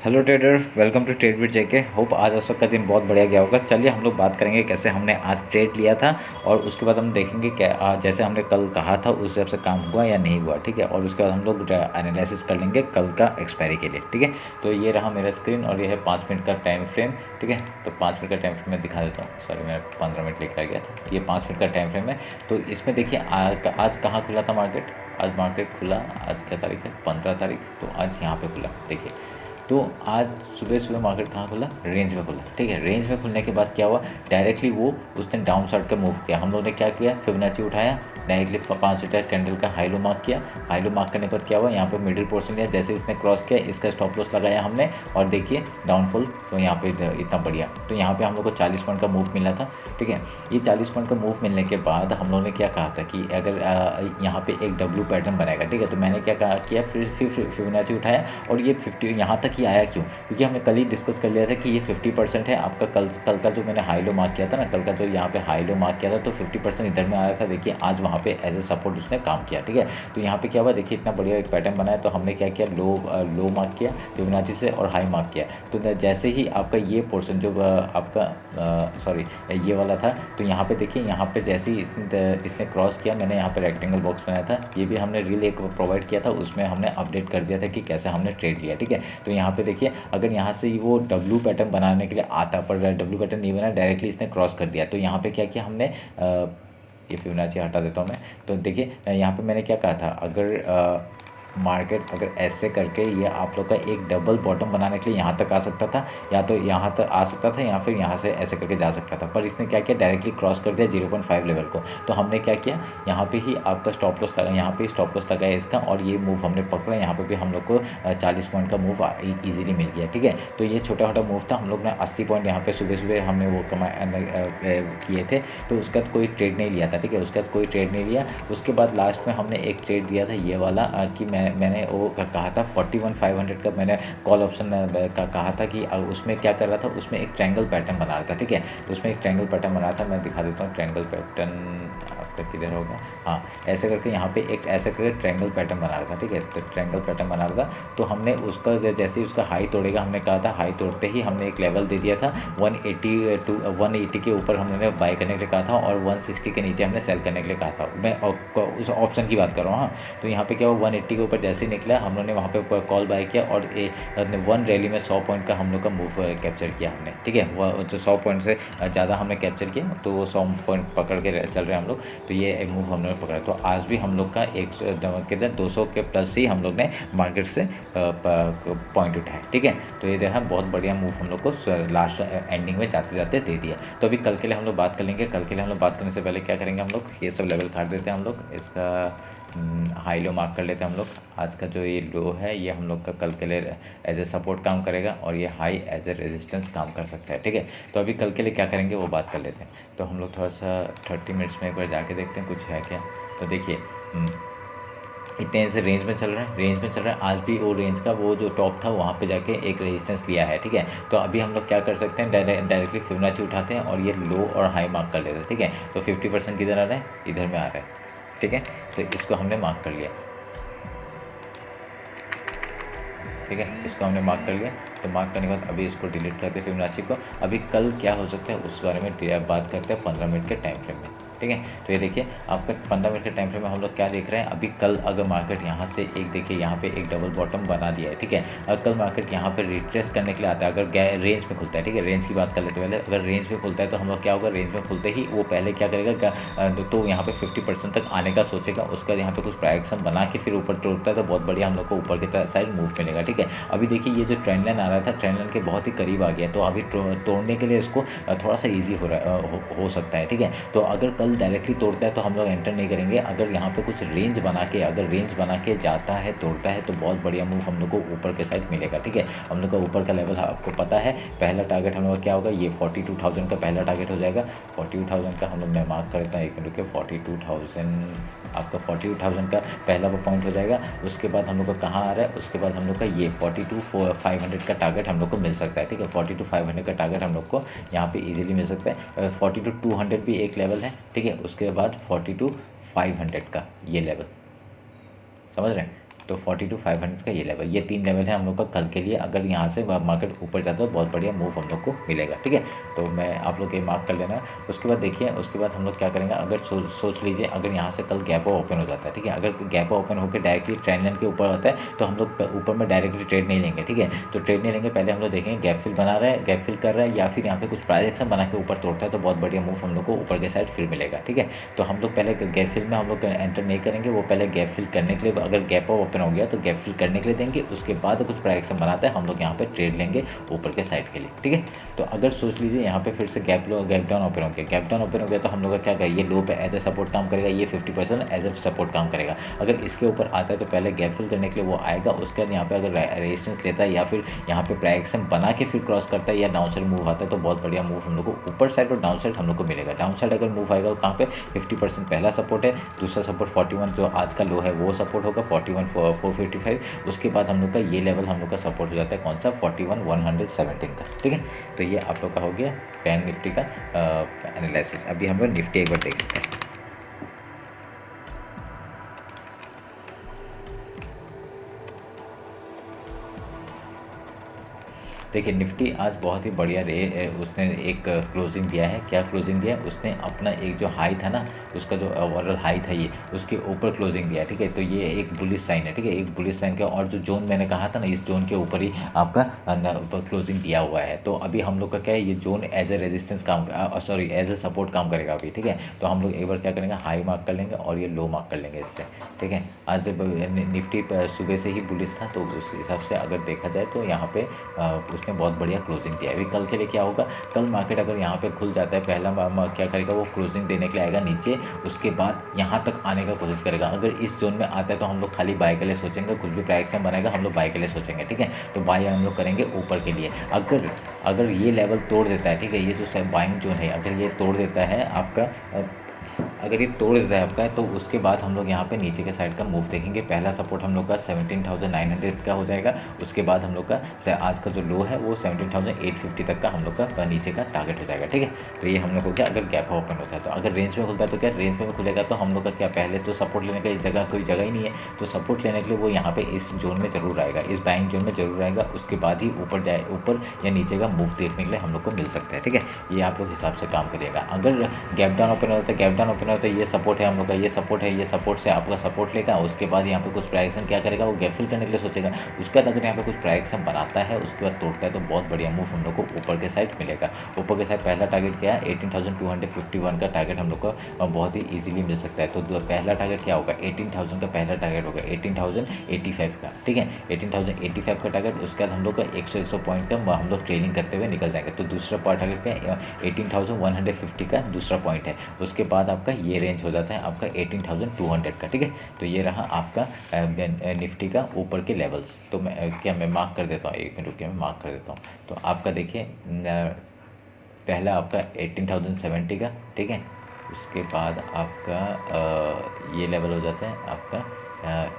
Hello trader, welcome to trade with JK. Hope आज सबका दिन बहुत बढ़िया गया होगा। चलिए हम लोग बात करेंगे कैसे हमने आज ट्रेड लिया था, और उसके बाद हम देखेंगे क्या जैसे हमने कल कहा था उस हिसाब से काम हुआ या नहीं हुआ। ठीक है, और उसके बाद हम लोग एनालिसिस कर लेंगे कल का एक्सपायरी के लिए। ठीक है, तो ये रहा मेरा स्क्रीन और ये है 5 मिनट का टाइम फ्रेम। ठीक है, तो 5 मिनट का टाइम फ्रेम मैं दिखा देता हूँ। सॉरी, मैं 15 मिनट लिखा गया था। ये 5 मिनट का टाइम फ्रेम है। तो इसमें देखिए आज कहाँ खुला था मार्केट। आज मार्केट खुला, आज क्या तारीख है, 15 तारीख। तो आज यहाँ पे खुला देखिए। तो आज सुबह सुबह मार्केट कहाँ खुला, रेंज में खुला। ठीक है, रेंज में खुलने के बाद क्या हुआ, डायरेक्टली वो उसने डाउन साइड का मूव किया। हम लोगों ने क्या किया, फिबोनाची उठाया, डायरेक्टली 5 मिनट कैंडल का हाई लो मार्क किया। हाई लो मार्क करने के बाद क्या हुआ, यहाँ पे मिडिल पोर्शन लिया। जैसे इसने क्रॉस किया, इसका स्टॉप लॉस लगाया हमने, और देखिए डाउनफॉल। तो यहाँ पे इतना बढ़िया, तो यहाँ पे हम लोग को 40 पॉइंट का मूव मिला था। ठीक है, ये 40 पॉइंट का मूव मिलने के बाद हम लोगों ने क्या कहा था कि अगर यहाँ पे एक डब्ल्यू पैटर्न बनाएगा। ठीक है, तो मैंने क्या किया, फिर फिबोनाची उठाया, और ये 50 यहाँ तक ही आया। क्यों? क्योंकि हमने कल ही डिस्कस कर लिया था कि ये 50% है आपका। कल का जो मैंने हाई लो मार्क किया था ना, कल का जो यहाँ पे हाई लो मार्क किया था, तो 50% इधर में आया था। देखिए आज वहाँ पे एज ए सपोर्ट उसने काम किया। ठीक है, तो यहाँ पे क्या हुआ, देखिए इतना बढ़िया एक पैटर्न बनाया। तो हमने क्या किया, लो मार्क किया फिबोनाची से, और हाई मार्क किया। तो जैसे ही आपका ये पोर्शन जो आपका सॉरी ये वाला था, तो यहाँ पे देखिए, यहाँ पे जैसे ही इसने क्रॉस किया, मैंने यहाँ पे रेक्टेंगल बॉक्स बनाया था। ये भी हमने रील एक प्रोवाइड किया था, उसमें हमने अपडेट कर दिया था कि कैसे हमने ट्रेड लिया। ठीक है, तो यहाँ पे देखिए, अगर यहाँ से वो डब्ल्यू पैटर्न बनाने के लिए आता, पर डब्ल्यू पैटर्न नहीं बना, डायरेक्टली इसने क्रॉस कर दिया। तो यहाँ पे क्या किया हमने, ये फिबोनाची हटा देता हूँ मैं। तो देखिए यहाँ पे मैंने क्या कहा था, अगर मार्केट अगर ऐसे करके ये आप लोग का एक डबल बॉटम बनाने के लिए यहाँ तक आ सकता था, या तो यहाँ तक आ सकता था, या फिर यहाँ से ऐसे करके जा सकता था। पर इसने क्या किया, डायरेक्टली क्रॉस कर दिया 0.5 लेवल को। तो हमने क्या किया, यहाँ पे ही आपका स्टॉप लॉस लगा, यहाँ पे स्टॉप लॉस लगाया इसका, और ये मूव हमने पकड़ा। यहाँ पे भी हम लोग को 40 पॉइंट का मूव ईजिली मिल गया। ठीक है, तो ये छोटा छोटा मूव था। हम लोग ने 80 पॉइंट यहाँ पे सुबह सुबह हमने वो किए थे। तो उसके बाद कोई ट्रेड नहीं लिया था। ठीक है, उसके बाद कोई ट्रेड नहीं लिया। उसके बाद लास्ट में हमने एक ट्रेड दिया था ये वाला, कि मैंने वो कहा था 41,500 का मैंने कॉल ऑप्शन का कहा था कि उसमें क्या कर रहा था, उसमें एक ट्रायंगल पैटर्न बना रहा था। ठीक है, तो उसमें एक ट्रायंगल पैटर्न बना था, मैं दिखा देता हूँ। ट्रायंगल पैटर्न आपका किधर होगा, हाँ ऐसे करके यहाँ पे एक ऐसे करके ट्रायंगल पैटर्न बना रहा था। ठीक है, तो ट्रायंगल पैटर्न बना रहा था। तो हमने उसका जैसे ही उसका हाई तोड़ेगा, हमने कहा था हाई तोड़ते ही हमने एक लेवल दे दिया था 180 के ऊपर हमने बाय करने के लिए कहा था, और 160 के नीचे हमने सेल करने के लिए कहा था। मैं उस ऑप्शन की बात कर रहा हूँ। हाँ, तो यहाँ पे क्या हुआ, 180 के ऊपर जैसे ही निकला, हम लोग ने वहाँ पे कॉल बाय किया, और वन रैली में 100 पॉइंट का हम लोग का मूव कैप्चर किया हमने। ठीक है, वो जो 100 पॉइंट से ज़्यादा हमने कैप्चर किया, तो वो 100 पॉइंट पकड़ के चल रहे हैं हम लोग। तो ये एक मूव हमने पकड़ा। तो आज भी हम लोग का कितना 200 के प्लस ही हम लोग ने मार्केट से पॉइंट उठाए। ठीक है, तो ये देखा बहुत बढ़िया मूव हम लोग को लास्ट एंडिंग में जाते जाते दे दिया। तो अभी कल के लिए हम लोग बात कर लेंगे। कल के लिए हम लोग बात करने से पहले क्या करेंगे, हम लोग ये सब लेवल काट देते हैं। हम लोग इसका हाई लो मार्क कर लेते हैं हम लोग। आज का जो ये लो है, ये हम लोग का कल के लिए एज ए सपोर्ट काम करेगा, और ये हाई एज ए रेजिस्टेंस काम कर सकता है। ठीक है, तो अभी कल के लिए क्या करेंगे वो बात कर लेते हैं। तो हम लोग थोड़ा सा 30 मिनट्स में एक बार जाके देखते हैं कुछ है क्या। तो देखिए इतने से रेंज में चल रहा है, रेंज में चल रहा है। आज भी वो रेंज का वो जो टॉप था वहाँ पे जाके एक रेजिस्टेंस लिया है। ठीक है, तो अभी हम लोग क्या कर सकते हैं, डायरेक्टली फिबोनाची उठाते हैं, और ये लो और हाई मार्क कर लेते हैं। ठीक है, तो 50% किधर आ रहा है, इधर में आ रहा है। ठीक है, तो इसको हमने मार्क कर लिया। ठीक है, इसको हमने मार्क कर लिया। तो मार्क करने के बाद अभी इसको डिलीट करते हैं फिबोनाची को। अभी कल क्या हो सकता है उस बारे में बात करते हैं 15 मिनट के टाइम फ्रेम में। ठीक है, तो ये देखिए आपका 15 मिनट के टाइम फ्रेम में हम लोग क्या देख रहे हैं। अभी कल अगर मार्केट यहाँ से एक देखिए, यहाँ पे एक डबल बॉटम बना दिया है। ठीक है, अगर कल मार्केट यहाँ पे रिट्रेस करने के लिए आता है, अगर रेंज में खुलता है। ठीक है, रेंज की बात कर लेते पहले। अगर रेंज में खुलता है तो हम लोग क्या होगा, रेंज में खुलते ही वो पहले क्या करेगा, तो यहाँ पे 50% तक आने का सोचेगा। उसके बाद यहाँ पे कुछ प्राइक्शन बना के फिर ऊपर तोड़ता है, तो बहुत बढ़िया हम लोग को ऊपर की साइड मूव मिलेगा। ठीक है, अभी देखिए ये जो ट्रेंड लाइन आ रहा था, ट्रेंड लाइन के बहुत ही करीब आ गया। तो अभी तोड़ने के लिए इसको थोड़ा सा ईजी हो सकता है। ठीक है, तो अगर कल डायरेक्टली तोड़ता है तो हम लोग एंटर नहीं करेंगे। अगर यहाँ पे कुछ रेंज बना के, अगर रेंज बना के जाता है, तोड़ता है, तो बहुत बढ़िया मूव हम लोग को ऊपर के साइड मिलेगा। ठीक है, हम लोग का ऊपर का लेवल आपको पता है। पहला टारगेट हम लोग का क्या होगा, ये 42,000 का पहला टारगेट हो जाएगा। 42,000 का हम लोग मैं मार्क करता हूँ, एक मिनट के 42,000 आपका 42,000 का पहला पॉइंट हो जाएगा। उसके बाद हम लोग का कहाँ आ रहा है, उसके बाद हम लोग का ये 42,500 का टारगेट हम लोग को मिल सकता है। ठीक है, 42,500 का टारगेट हम लोग को यहाँ पे इजीली मिल सकता है। 42,200 भी एक लेवल है। ठीक है, उसके बाद 42,500 का ये लेवल, समझ रहे हैं। तो 40 to 500 का ये लेवल, ये 3 लेवल है हम लोग का कल के लिए। अगर यहाँ से मार्केट ऊपर जाता है तो बहुत बढ़िया मूव हम लोग को मिलेगा, ठीक है। तो मैं आप लोग ये मार्क कर लेना। उसके बाद देखिए, उसके बाद हम लोग क्या करेंगे, अगर सोच लीजिए अगर यहाँ से कल गैप ओपन हो जाता है, ठीक है। अगर गैप ओपन होकर डायरेक्टली ट्रेंड लाइन के ऊपर होता है तो हम लोग ऊपर में डायरेक्टली ट्रेड नहीं लेंगे, ठीक है। तो ट्रेड नहीं लेंगे, पहले हम लोग देखेंगे गैप फिल बना रहा है, गैप फिल कर रहा है, या फिर यहाँ पे कुछ प्राइस एक्शन बना के ऊपर तोड़ता है तो बहुत बढ़िया मूव हम लोग को ऊपर के साइड फिर मिलेगा, ठीक है। तो हम लोग पहले गैप फिल में हम लोग एंटर नहीं करेंगे, वो पहले गैप फिल करने के लिए, अगर गैप ओपन हो गया तो गैप फिल करने के लिए देंगे, उसके बाद कुछ प्राइस एक्शन बनाता है हम लोग यहाँ पे ट्रेड लेंगे ऊपर के साइड के लिए, ठीक है। तो अगर सोच लीजिए यहाँ पे फिर से गैप डाउन ओपन हो गया, गैप डाउन ओपन हो गया तो हम लोग का क्या करेगा, ये लो पे एज ए सपोर्ट काम करेगा, ये 50% एज ए सपोर्ट काम करेगा। अगर इसके ऊपर आता है तो पहले गैप फिल करने के लिए वो आएगा, उसके बाद यहाँ पे अगर रेजिस्टेंस लेता है या फिर यहाँ पे प्राइस एक्शन बना के फिर क्रॉस करता है या डाउन साइड मूव आता है तो बहुत बढ़िया मूव हम लोग को ऊपर साइड और डाउन साइड हम लोग को मिलेगा। डाउन साइड अगर मूव आएगा तो कहाँ पे 50% पहला सपोर्ट है, दूसरा सपोर्ट 41 जो आज का लो है वो सपोर्ट होगा 41,455। उसके बाद हम लोग का ये लेवल हम लोग का सपोर्ट हो जाता है कौन सा, 41,117 का, ठीक है। तो ये आप लोग का हो गया बैंक निफ्टी का एनालिसिस। अभी हम लोग निफ्टी एक बार देख लेते हैं। देखिए निफ्टी आज बहुत ही बढ़िया उसने एक क्लोजिंग दिया है। क्या क्लोजिंग दिया है उसने, अपना एक जो हाई था ना, उसका जो ओवरऑल हाई था ये, उसके ऊपर क्लोजिंग दिया, ठीक है। तो ये एक बुलिश साइन है, ठीक है, एक बुलिश साइन का। और जो जोन मैंने कहा था ना, इस जोन के ऊपर ही आपका क्लोजिंग दिया हुआ है। तो अभी हम लोग का क्या है, ये जोन एज ए रेजिस्टेंस काम, सॉरी एज ए सपोर्ट काम करेगा अभी, ठीक है। तो हम लोग एक बार क्या करेंगे, हाई मार्क कर लेंगे और ये लो मार्क कर लेंगे इससे, ठीक है। आज जब निफ्टी सुबह से ही बुलिश था तो उस हिसाब से अगर देखा जाए तो यहाँ पे उसने बहुत बढ़िया क्लोजिंग दिया है। अभी कल के लिए क्या होगा, कल मार्केट अगर यहाँ पे खुल जाता है, पहला क्या करेगा, वो क्लोजिंग देने के लिए आएगा नीचे, उसके बाद यहाँ तक आने का कोशिश करेगा। अगर इस जोन में आता है तो हम लोग खाली बाय के लिए सोचेंगे, कुछ भी प्राइस में बनाएगा हम लोग बाय के लिए सोचेंगे, ठीक है। तो बाय हम लोग करेंगे ऊपर के लिए। अगर ये लेवल तोड़ देता है, ठीक है, ये जो बाइंग जोन है अगर ये तोड़ देता है आपका, अगर ये तोड़ देता है आपका, तो उसके बाद हम लोग यहाँ पे नीचे के साइड का मूव देखेंगे। पहला सपोर्ट हम लोग का 17,900 का हो जाएगा, उसके बाद हम लोग का आज का जो लो है वो 17,850 तक का हम लोग का नीचे का टारगेट हो जाएगा, ठीक है। तो ये हम लोग को क्या, अगर गैप ओपन होता है तो, अगर रेंज में खुलता है तो क्या, रेंज में खुलेगा तो हम लोग का क्या, पहले तो सपोर्ट लेने का जगह कोई जगह ही नहीं है, तो सपोर्ट लेने के लिए वो यहाँ पे इस जोन में जरूर आएगा, इस बाइंग जोन में जरूर आएगा, उसके बाद ही ऊपर या नीचे का मूव देखने के लिए हम लोग को मिल सकता है, ठीक है। ये आप लोग हिसाब से काम करिएगा। अगर गैप डाउन ओपन होता है, गैप डाउन ओपन होता है, ये सपोर्ट है हम लोग का, ये सपोर्ट है, ये सपोर्ट से आपका सपोर्ट लेगा, उसके बाद यहाँ पे कुछ प्राइस क्या करेगा, वो गैप फिल करने के लिए सोचेगा। उसके बाद अगर यहाँ पे कुछ प्राइस बनाता है, उसके बाद तोड़ता है तो बहुत बढ़िया मूव हम लोग को ऊपर के साइड मिलेगा। ऊपर के साइड पहला टारगेट क्या है, 18,251 का टारगेट हम लोग को बहुत ही ईजिली मिल सकता है। तो पहला टारगेट क्या होगा, 18,000 का पहला टारगेट होगा, 18,085 का, ठीक है, 18,085 का टारगेट। उसके बाद हम लोग का 100 पॉइंट का हम लोग ट्रेलिंग करते हुए निकल जाएंगे। तो दूसरा टारगेट क्या, 18,150 का दूसरा पॉइंट है। उसके बाद आपका ये रेंज हो जाता है आपका 18,200 का, ठीक है। तो ये रहा आपका निफ्टी का ऊपर के लेवल्स। तो मैं मार्क कर देता हूँ, एक मिनट रुकिए, मैं मार्क कर देता हूँ। तो आपका देखिए पहला आपका 18,070 का, ठीक है। उसके बाद आपका ये लेवल हो जाता है आपका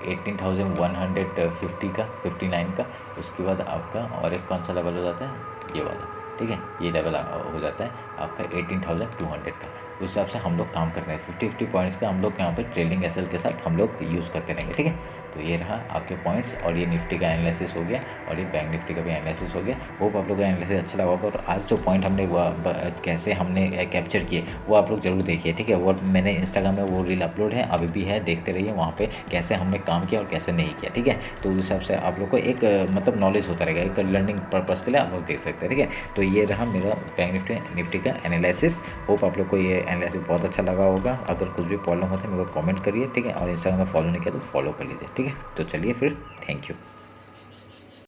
18,150 का, 59 का। उसके बाद आपका और एक कौन सा लेवल हो जाता है, ये वाला, ठीक है। ये लेवल हो जाता है आपका 18,200 का। उस हिसाब से हम लोग काम करते हैं। 50 पॉइंट्स का हम लोग यहाँ पे ट्रेलिंग एसएल के साथ हम लोग यूज़ करते रहेंगे, ठीक है। तो ये रहा आपके पॉइंट्स, और ये निफ्टी का एनालिसिस हो गया और ये बैंक निफ्टी का भी एनालिसिस हो गया। होप आप लोग का एनालिसिस अच्छा लगा होगा। और आज जो पॉइंट हमने कैसे हमने कैप्चर किए वो आप लोग जरूर देखिए, ठीक है। वो मैंने इंस्टाग्राम में वो रील अपलोड है, अभी भी है, देखते रहिए वहाँ पे कैसे हमने काम किया और कैसे नहीं किया, ठीक है। तो उस हिसाब से आप लोग को एक मतलब नॉलेज होता रहेगा, एक लर्निंग पर्पज़ के लिए आप लोग देख सकते हैं, ठीक है। तो ये रहा मेरा बैंक निफ्टी का एनालिसिस। होप आप लोग को ये एनालिसिस बहुत अच्छा लगा होगा। अगर कुछ भी प्रॉब्लम होता है मेरे को कमेंट करिए, ठीक है। और इंस्टाग्राम में फॉलो नहीं किया तो फॉलो कर लीजिए, ठीक है। तो चलिए फिर, थैंक यू।